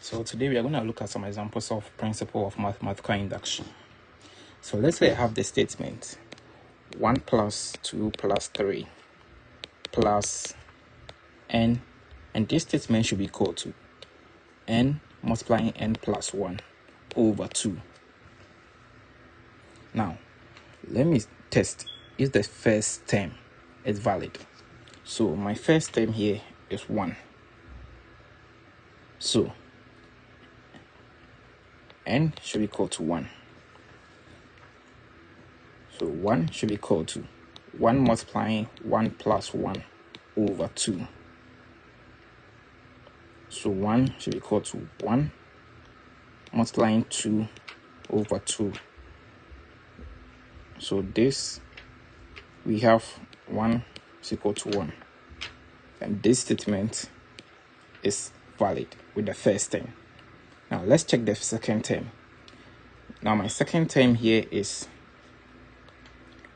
So today we are going to look at some examples of principle of mathematical induction. So let's say I have the statement 1 plus 2 plus 3 plus n, and this statement should be equal to n multiplying n plus 1 over 2. Now let me test if the first term is valid. So my first term here is 1. So n should be equal to 1. So 1 should be equal to 1 multiplying 1 plus 1 over 2. So 1 should be equal to 1 multiplying 2 over 2. So this, we have 1 is equal to 1. And this statement is valid with the first term. Now let's check the second term. Now my second term here is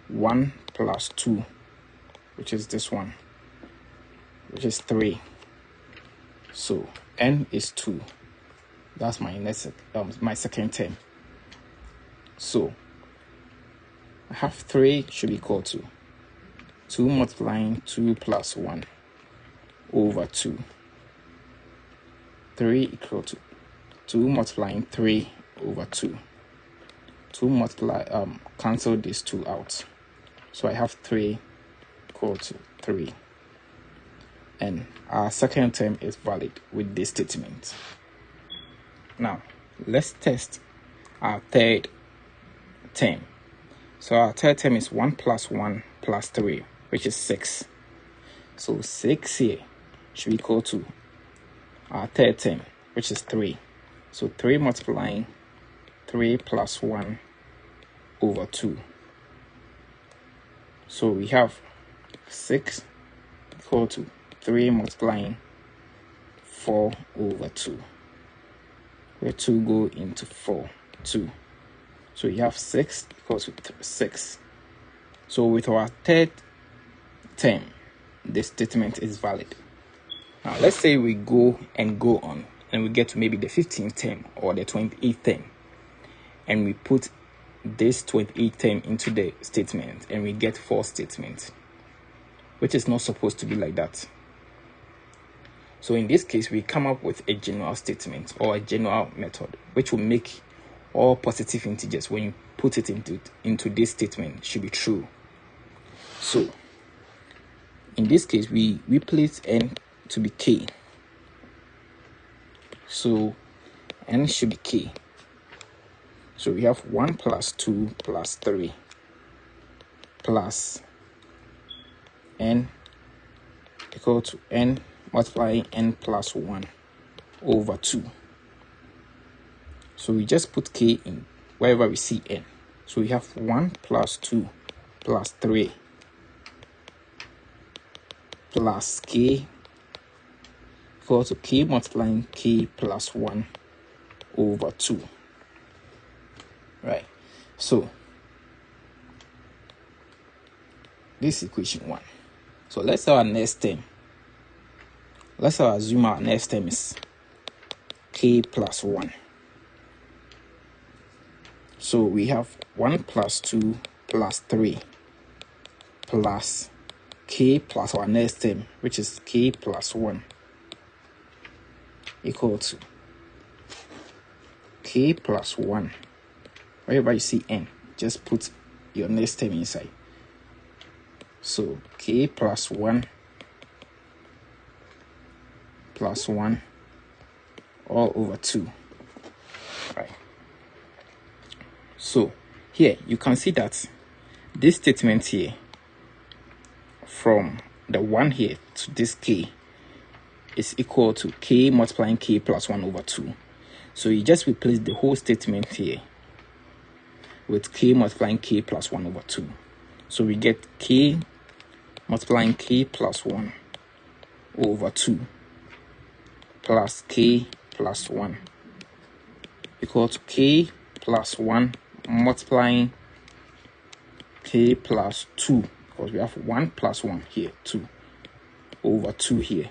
1 plus 2, which is this one, which is 3. So n is 2. That's my next my second term. So I have 3 should be equal to 2 multiplying 2 plus 1 over 2. 3 equal to 2 multiplying 3 over 2. 2 multiply cancel these 2 out. So I have 3 equal to 3. And our second term is valid with this statement. Now let's test our third term. So our third term is 1 plus 1 plus 3, which is 6. So 6 here should be equal to our third term, which is 3. So 3 multiplying 3 plus 1 over 2. So we have 6 equal to 3 multiplying 4 over 2. Where 2 go into 4, 2. So you have 6 equals to 6. So with our third term, this statement is valid. Now let's say we go on and we get to maybe the 15th term or the 28th term, and we put this 28th term into the statement and we get 4 statements, which is not supposed to be like that. So in this case, we come up with a general statement or a general method which will make all positive integers, when you put it into this statement, should be true. So in this case, we replace n to be k. So n should be k. So we have 1 plus 2 plus 3 plus n equal to n multiplying n plus 1 over 2. So we just put k in wherever we see n. So we have 1 plus 2 plus 3 plus k equal to k multiplying k plus 1 over 2. Right. So this is equation 1. So let's say our next term. Let's assume our next term is k plus 1. So we have 1 plus 2 plus 3 plus k plus our next term, which is k plus 1, equal to k plus 1. Wherever you see n, just put your next term inside. So k plus 1 plus 1 all over 2. Right. So here you can see that this statement here, from the 1 here to this k, is equal to k multiplying k plus 1 over 2. So you just replace the whole statement here with k multiplying k plus 1 over 2. So we get k multiplying k plus 1 over 2 plus k plus 1 equal to k plus 1 multiplying k plus 2, because we have 1 plus 1 here, 2 over 2 here.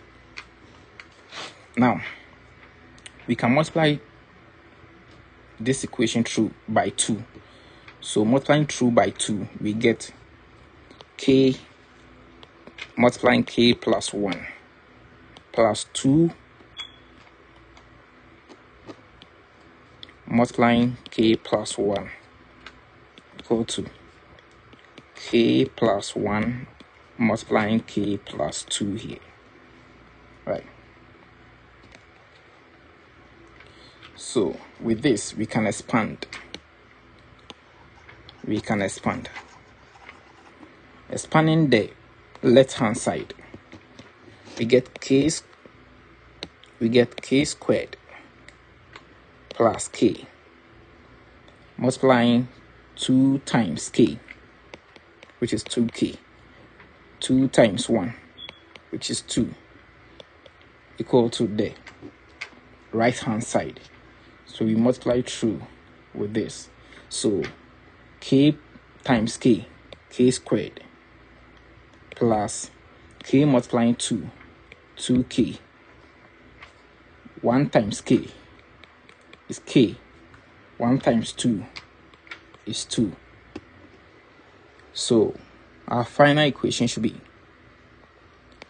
Now we can multiply this equation through by 2. So multiplying through by 2, we get k multiplying k plus 1 plus 2 multiplying k plus 1 equal to k plus 1 multiplying k plus 2 here, right? So with this, we can expand. Expanding the left-hand side, we get k squared plus k multiplying 2 times k, which is 2k, 2 times 1, which is 2, equal to the right-hand side. So we multiply through with this. So k times k squared, plus k multiplying 2, 2k, 1 times k is k, 1 times 2 is 2. So our final equation should be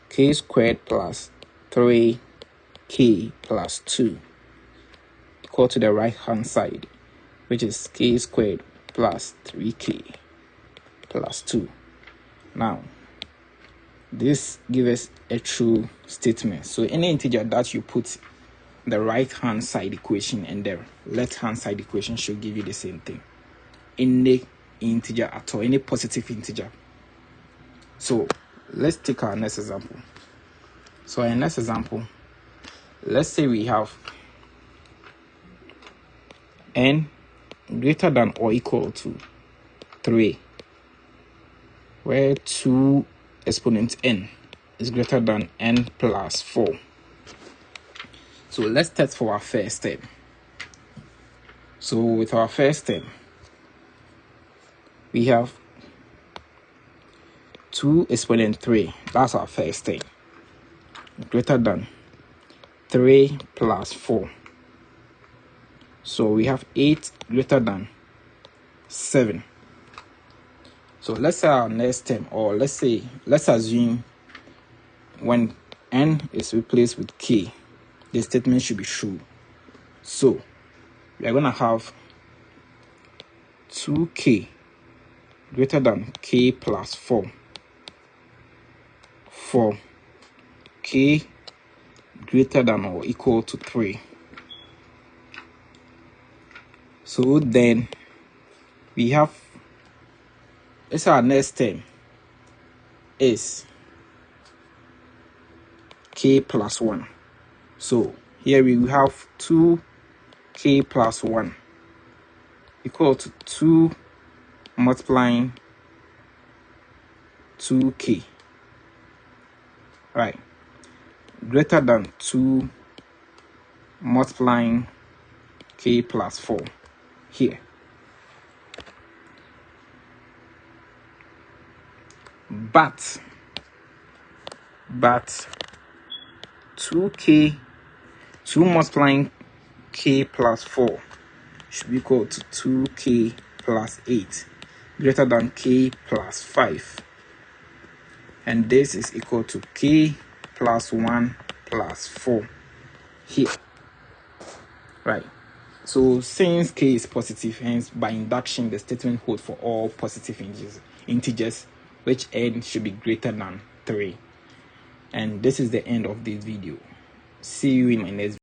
k squared plus 3k plus 2 equal to the right hand side, which is k squared plus 3k plus 2. Now this gives us a true statement. So any integer that you put the right hand side equation and the left hand side equation should give you the same thing. Any integer at all, any positive integer. So let's take our next example. So our next example, let's say we have n greater than or equal to 3, where 2 exponent n is greater than n plus 4. So let's test for our first step. So with our first step, we have 2 exponent 3, that's our first step, greater than 3 plus 4. So we have 8 greater than 7. So let's say our next term, or let's assume when n is replaced with k, the statement should be true. So we are going to have 2k greater than k plus 4 for k greater than or equal to 3. So then we have, it's our next term is k plus 1. So here we have 2k plus 1 equal to 2 multiplying 2k, right, greater than 2 multiplying k plus 4 here. But 2 multiplying k plus 4 should be equal to 2k plus 8 greater than k plus 5, and this is equal to k plus 1 plus 4 here, right? So since k is positive, hence by induction the statement holds for all positive integers which n should be greater than 3. And this is the end of this video. See you in my next video.